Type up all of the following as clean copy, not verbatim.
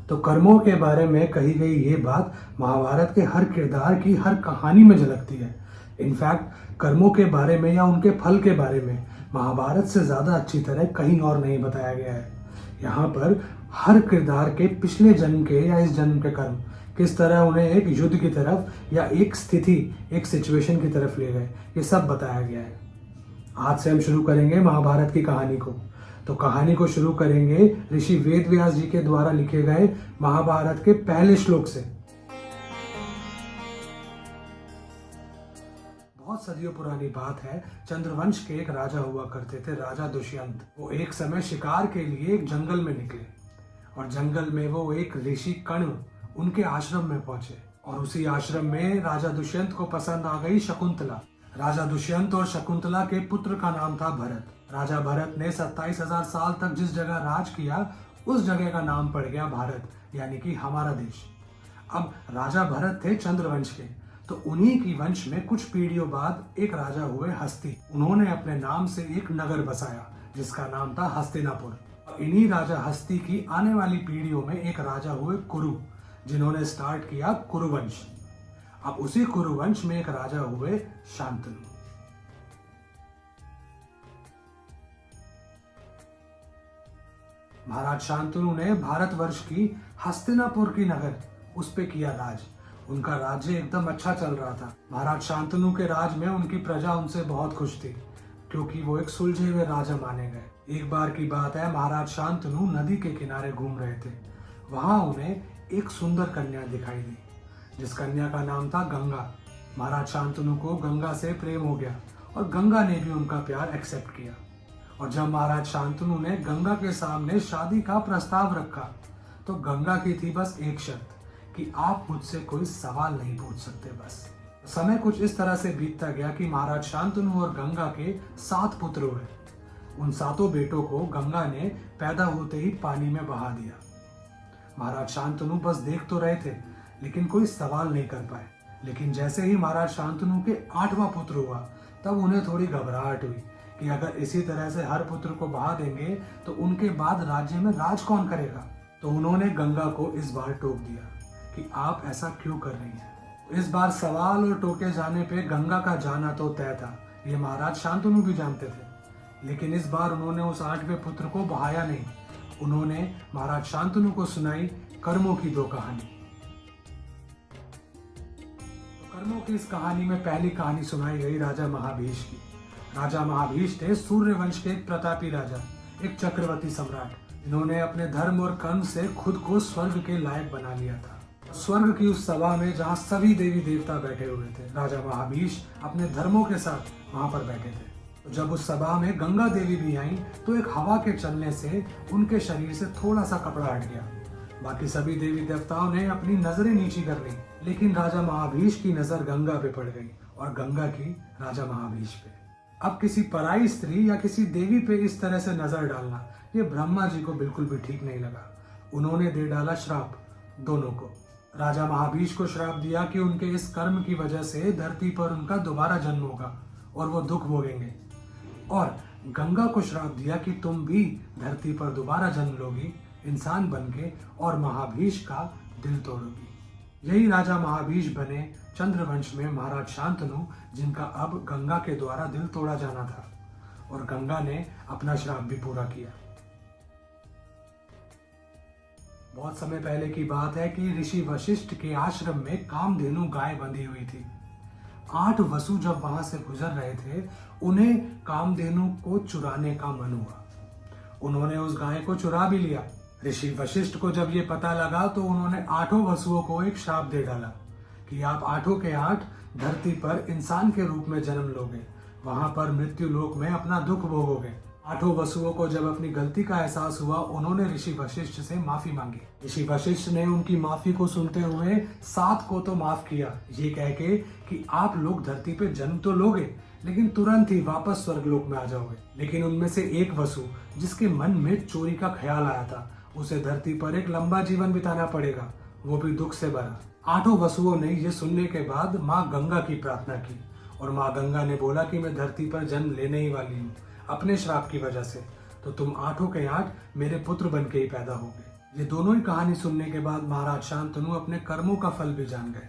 तो कर्मों के बारे में कही गई ये बात महाभारत के हर किरदार की हर कहानी में झलकती है। इनफैक्ट कर्मों के बारे में या उनके फल के बारे में महाभारत से ज़्यादा अच्छी तरह कहीं और नहीं बताया गया है। यहाँ पर हर किरदार के पिछले जन्म के या इस जन्म के कर्म किस तरह उन्हें एक युद्ध की तरफ या एक स्थिति, एक सिचुएशन की तरफ ले गए, ये सब बताया गया है। आज से हम शुरू करेंगे महाभारत की कहानी को। तो कहानी को शुरू करेंगे ऋषि वेदव्यास जी के द्वारा लिखे गए महाभारत के पहले श्लोक से। बहुत सदियों पुरानी बात है, चंद्रवंश के एक राजा हुआ करते थे, राजा दुष्यंत। वो एक समय शिकार के लिए एक जंगल में निकले और जंगल में वो एक ऋषि कण्व उनके आश्रम में पहुंचे और उसी आश्रम में राजा दुष्यंत को पसंद आ गई शकुंतला। राजा दुष्यंत और शकुंतला के पुत्र का नाम था भरत। राजा भरत ने 27,000 साल तक जिस जगह राज किया उस जगह का नाम पड़ गया भारत, यानी कि हमारा देश। अब राजा भरत थे चंद्रवंश के, तो उन्हीं की वंश में कुछ पीढ़ियों बाद एक राजा हुए हस्ती। उन्होंने अपने नाम से एक नगर बसाया जिसका नाम था हस्तिनापुर। और इन्हीं राजा हस्ती की आने वाली पीढ़ियों में एक राजा हुए कुरु, जिन्होंने स्टार्ट किया कुरुवंश। अब उसी कुरुवंश में एक राजा हुए शांतनु। महाराज शांतनु ने भारतवर्ष की हस्तिनापुर की नगर उस पे किया राज। उनका राज्य एकदम अच्छा चल रहा था। महाराज शांतनु के राज में उनकी प्रजा उनसे बहुत खुश थी क्योंकि वो एक सुलझे हुए राजा माने गए। एक बार की बात है, महाराज शांतनु नदी के किनारे घूम रहे थे। वहां उन्हें एक सुंदर कन्या दिखाई दी जिस कन्या का नाम था गंगा। महाराज शांतनु को गंगा से प्रेम हो गया और गंगा ने भी उनका प्यार एक्सेप्ट किया। और जब महाराज शांतनु ने गंगा के सामने शादी का प्रस्ताव रखा तो गंगा की थी बस एक शर्त कि आप मुझसे कोई सवाल नहीं पूछ सकते। बस समय कुछ इस तरह से बीतता गया कि महाराज शांतनु और गंगा के 7 पुत्र हुए। उन 7 बेटों को गंगा ने पैदा होते ही पानी में बहा दिया। महाराज शांतनु बस देख तो रहे थे लेकिन कोई सवाल नहीं कर पाए। लेकिन जैसे ही महाराज शांतनु के 8वां पुत्र हुआ तब उन्हें थोड़ी घबराहट हुई कि अगर इसी तरह से हर पुत्र को बहा देंगे तो उनके बाद राज्य में राज कौन करेगा। तो उन्होंने गंगा को इस बार टोक दिया कि आप ऐसा क्यों कर रही हैं। इस बार सवाल और टोके जाने पे गंगा का जाना तो तय था, ये महाराज शांतनु भी जानते थे। लेकिन इस बार उन्होंने उस 8वें पुत्र को बहाया नहीं। उन्होंने महाराज शांतनु को सुनाई कर्मों की 2 कहानी। कर्मों की इस कहानी में पहली कहानी सुनाई गई राजा महाभीष की। राजा महाभीष थे सूर्यवंश के एक प्रतापी राजा, एक चक्रवर्ती सम्राट, जिन्होंने अपने धर्म और कर्म से खुद को स्वर्ग के लायक बना लिया था। स्वर्ग की उस सभा में जहाँ सभी देवी देवता बैठे हुए थे, राजा महाभीष अपने धर्मों के साथ वहां पर बैठे थे। तो जब उस सभा में गंगा देवी भी आईं तो एक हवा के चलने से उनके शरीर से थोड़ा सा कपड़ा हट गया। बाकी सभी देवी देवताओं ने अपनी नजरें नीची कर ली, लेकिन राजा महाभीष की नजर गंगा पे पड़ गई और गंगा की राजा महाभीष पे। अब किसी पराई स्त्री या किसी देवी पे इस तरह से नजर डालना ये ब्रह्मा जी को बिल्कुल भी ठीक नहीं लगा। उन्होंने दे डाला श्राप दोनों को। राजा महाभीष को श्राप दिया कि उनके इस कर्म की वजह से धरती पर उनका दोबारा जन्म होगा और वो दुख भोगेंगे। और गंगा को श्राप दिया कि तुम भी धरती पर दोबारा जन्म लोगी इंसान बनके और महाभीष का दिल तोड़ोगी। यही राजा महाभीष बने चंद्रवंश में महाराज शांतनु, जिनका अब गंगा के द्वारा दिल तोड़ा जाना था। और गंगा ने अपना श्राप भी पूरा किया। बहुत समय पहले की बात है कि ऋषि वशिष्ठ के आश्रम में कामधेनु गाय बंधी हुई थी। 8 वसु जब वहां से गुजर रहे थे उन्हें कामधेनु को चुराने का मन हुआ। उन्होंने उस गाय को चुरा भी लिया। ऋषि वशिष्ठ को जब ये पता लगा तो उन्होंने 8 वसुओं को एक श्राप दे डाला कि आप 8 के 8 धरती पर इंसान के रूप में जन्म लोगे, वहां पर मृत्यु लोक में अपना दुख भोगोगे। 8 वसुओं को जब अपनी गलती का एहसास हुआ उन्होंने ऋषि वशिष्ठ से माफी मांगी। ऋषि वशिष्ठ ने उनकी माफी को सुनते हुए 7 को तो माफ किया, ये कह के कि आप लोग धरती पे जन्म तो लोगे लेकिन तुरंत ही वापस स्वर्गलोक में आ जाओगे। लेकिन उनमें से एक वसु जिसके मन में चोरी का ख्याल आया था, उसे धरती पर एक लंबा जीवन बिताना पड़ेगा, वो भी दुख से भरा। 8 वसुओं ने ये सुनने के बाद माँ गंगा की प्रार्थना की और माँ गंगा ने बोला कि मैं धरती पर जन्म लेने ही वाली हूँ अपने श्राप की वजह से, तो तुम 8 के 8 मेरे पुत्र बन के ही पैदा होगे। ये दोनों ही कहानी सुनने के बाद महाराज शांतनु अपने कर्मों का फल भी जान गए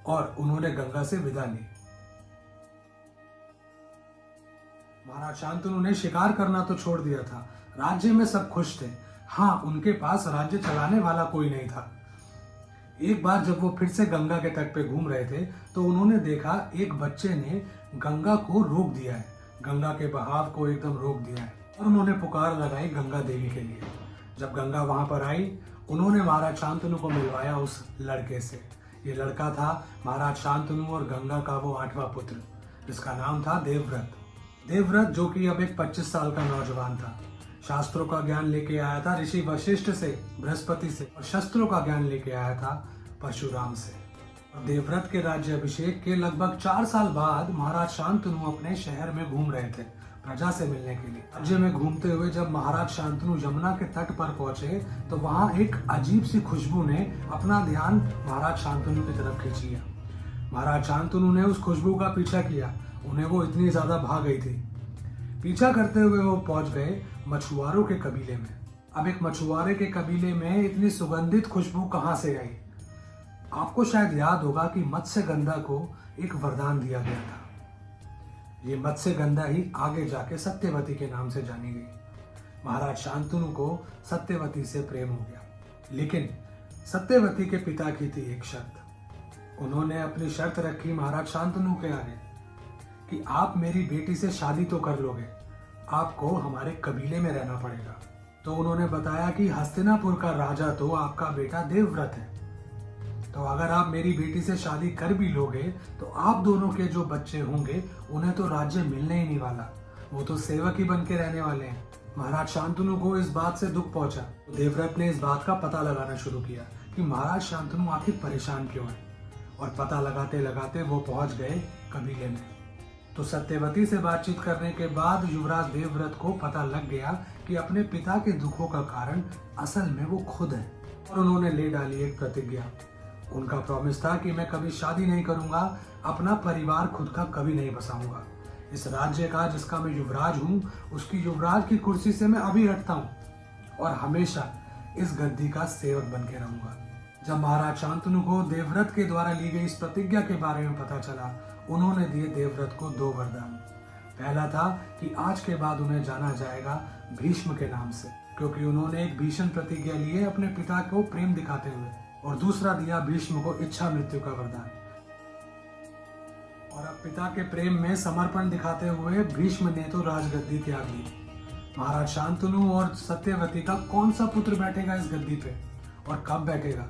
और उन्होंने गंगा से विदा ली। महाराज शांतनु ने शिकार करना तो छोड़ दिया था, राज्य में सब खुश थे। हाँ, उनके पास राज्य चलाने वाला कोई नहीं था। एक बार जब वो फिर से गंगा के तट पे घूम रहे थे तो उन्होंने देखा एक बच्चे ने गंगा को रोक दिया है, गंगा के बहाव को एकदम रोक दिया है। और उन्होंने पुकार लगाई गंगा देवी के लिए। जब गंगा वहां पर आई, उन्होंने महाराज शांतनु को मिलवाया उस लड़के से। ये लड़का था महाराज शांतनु और गंगा का वो 8वां पुत्र, जिसका नाम था देवव्रत। देवव्रत जो कि अब एक 25 साल का नौजवान था, शास्त्रों का ज्ञान लेके आया था ऋषि वशिष्ठ से, बृहस्पति से, और शस्त्रों का ज्ञान लेके आया था परशुराम से। और देवव्रत के राज्य अभिषेक के लगभग 4 साल बाद महाराज शांतनु अपने शहर में घूम रहे थे प्रजा से मिलने के लिए। राज्य में घूमते हुए जब महाराज शांतनु यमुना के तट पर पहुंचे तो वहां एक अजीब सी खुशबू ने अपना ध्यान महाराज शांतनु की तरफ खींच लिया। महाराज शांतनु ने उस खुशबू का पीछा किया, उन्हें वो इतनी ज्यादा भाग गई थी। पीछा करते हुए वो पहुंच गए मछुआरों के कबीले में। अब एक मछुआरे के कबीले में इतनी सुगंधित खुशबू कहां से आई? आपको शायद याद होगा कि मत्स्यगंधा को एक वरदान दिया गया था। ये मत्स्यगंधा ही आगे जाके सत्यवती के नाम से जानी गई। महाराज शांतनु को सत्यवती से प्रेम हो गया, लेकिन सत्यवती के पिता की थी एक शर्त। उन्होंने अपनी शर्त रखी महाराज शांतनु के आगे कि आप मेरी बेटी से शादी तो कर लोगे, आपको हमारे कबीले में रहना पड़ेगा। तो उन्होंने बताया कि हस्तिनापुर का राजा तो आपका बेटा देवव्रत है, तो अगर आप मेरी बेटी से शादी कर भी लोगे तो आप दोनों के जो बच्चे होंगे उन्हें तो राज्य मिलने ही नहीं वाला, वो तो सेवक ही बन के रहने वाले हैं। महाराज शांतनु को इस बात से दुख पहुंचा तो देवव्रत ने इस बात का पता लगाना शुरू किया कि महाराज शांतनु आखिर परेशान क्यों है, और पता लगाते लगाते वो पहुंच गए कबीले में। तो सत्यवती से बातचीत करने के बाद युवराज देवव्रत को पता लग गया कि अपने पिता के दुखों का कारण असल में वो खुद है, और उन्होंने ले डाली एक प्रतिज्ञा। उनका प्रॉमिस था कि मैं कभी शादी नहीं करूंगा, अपना परिवार खुद का कभी नहीं बसाऊंगा। इस राज्य का जिसका मैं युवराज हूँ, उसकी युवराज की कुर्सी से मैं अभी हटता हूँ और हमेशा इस गद्दी का सेवक बन के रहूंगा। जब महाराज शांतनु को देवव्रत के द्वारा ली गई इस प्रतिज्ञा के बारे में पता चला, उन्होंने दिए देवव्रत को 2 वरदान। पहला था कि आज के बाद उन्हें जाना जाएगा भीष्म के नाम से, क्योंकि उन्होंने एक भीषण प्रतिज्ञा ली है अपने पिता को प्रेम दिखाते हुए। और दूसरा दिया भीष्म को इच्छा मृत्यु का वरदान। और अब पिता के प्रेम में समर्पण दिखाते हुए भीष्म ने तो राजगद्दी त्याग दी। महाराज शांतनु और सत्यवती का कौन सा पुत्र बैठेगा इस गद्दी पे और कब बैठेगा,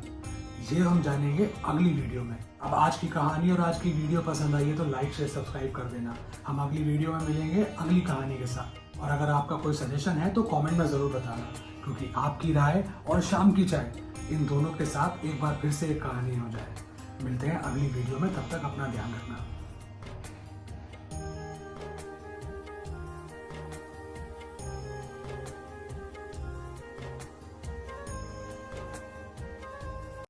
ये हम जानेंगे अगली वीडियो में। अब आज की कहानी और आज की वीडियो पसंद आई है तो लाइक शेयर सब्सक्राइब कर देना। हम अगली वीडियो में मिलेंगे अगली कहानी के साथ। और अगर आपका कोई सजेशन है तो कमेंट में जरूर बताना, क्योंकि आपकी राय और शाम की चाय इन दोनों के साथ एक बार फिर से एक कहानी हो जाए। मिलते हैं अगली वीडियो में, तब तक अपना ध्यान रखना।